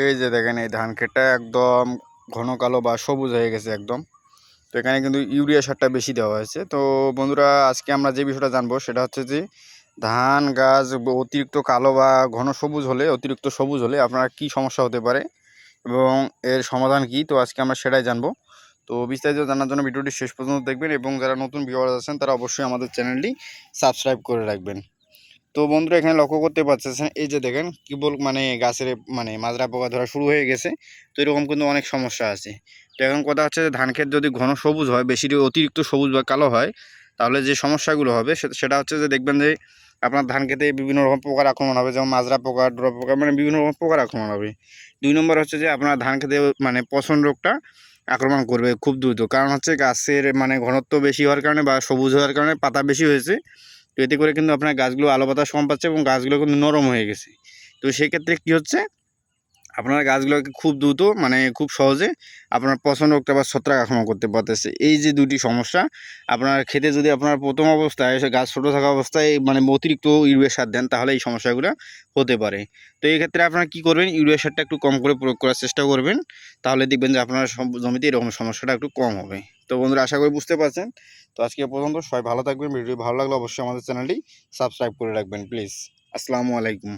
এই যে দেখেন এই ধান ক্ষেতটা একদম ঘন কালো বা সবুজ হয়ে গেছে একদম। তো এখানে কিন্তু ইউরিয়া সারটা বেশি দেওয়া হয়েছে। তো বন্ধুরা, আজকে আমরা যে বিষয়টা জানবো সেটা হচ্ছে যে ধান গাছ অতিরিক্ত কালো বা ঘন সবুজ হলে, অতিরিক্ত সবুজ হলে আপনার কি সমস্যা হতে পারে এবং এর সমাধান কি। তো আজকে আমরা সেটাই জানবো। তো বিস্তারিত জানার জন্য ভিডিওটি শেষ পর্যন্ত দেখবেন এবং যারা নতুন ভিউয়ার আছেন তারা অবশ্যই আমাদের চ্যানেলটি সাবস্ক্রাইব করে রাখবেন। তো বন্ধুরা, এখানে লক্ষ্য করতে পারতেছেন এই যে দেখেন কেবল গাছের মাজরা পোকা ধরা শুরু হয়ে গেছে। তো এরকম কিন্তু অনেক সমস্যা আছে। তো এখন কথা হচ্ছে যে ধান ক্ষেত যদি ঘন সবুজ হয়, বেশি অতিরিক্ত সবুজ বা কালো হয়, তাহলে যে সমস্যাগুলো হবে সেটা হচ্ছে যে দেখবেন যে আপনার ধান ক্ষেতে বিভিন্ন রকম পোকার আক্রমণ হবে, যেমন মাজরা পোকা, ডোরা পোকা, বিভিন্ন রকম পোকার আক্রমণ হবে। 2 নম্বর হচ্ছে যে আপনার ধান ক্ষেতে পচন রোগটা আক্রমণ করবে খুব দ্রুত। কারণ হচ্ছে গাছের ঘনত্ব বেশি হওয়ার কারণে বা সবুজ হওয়ার কারণে পাতা বেশি হয়েছে। তো এতে করে কিন্তু আপনার গাছগুলো আলো বাতাস কম পাচ্ছে এবং গাছগুলো কিন্তু নরম হয়ে গেছে। তো সেক্ষেত্রে কী হচ্ছে, আপনার গাছগুলোকে খুব দ্রুত খুব সহজে আপনার পচন রোগটা বা ছত্রাক আক্রমণ করতে পারতেছে। এই যে দুটি সমস্যা, আপনার ক্ষেতে যদি আপনার প্রথম অবস্থায় এসে গাছ ছোটো থাকা অবস্থায় অতিরিক্ত ইউরিয়া সার দেন, তাহলে এই সমস্যাগুলো হতে পারে। তো এই ক্ষেত্রে আপনারা কী করবেন, ইউরিয়া সারটা একটু কম করে প্রয়োগ করার চেষ্টা করবেন। তাহলে দেখবেন যে আপনার জমিতে এরকম সমস্যাটা একটু কম হবে। তো বন্ধুরা, আশা করি বুঝতে পারছেন। তো আজকে পর্যন্ত সবাই ভালো থাকবেন। ভিডিও ভালো লাগলে অবশ্যই আমাদের চ্যানেলটি সাবস্ক্রাইব করে রাখবেন প্লিজ। আসসালামু আলাইকুম।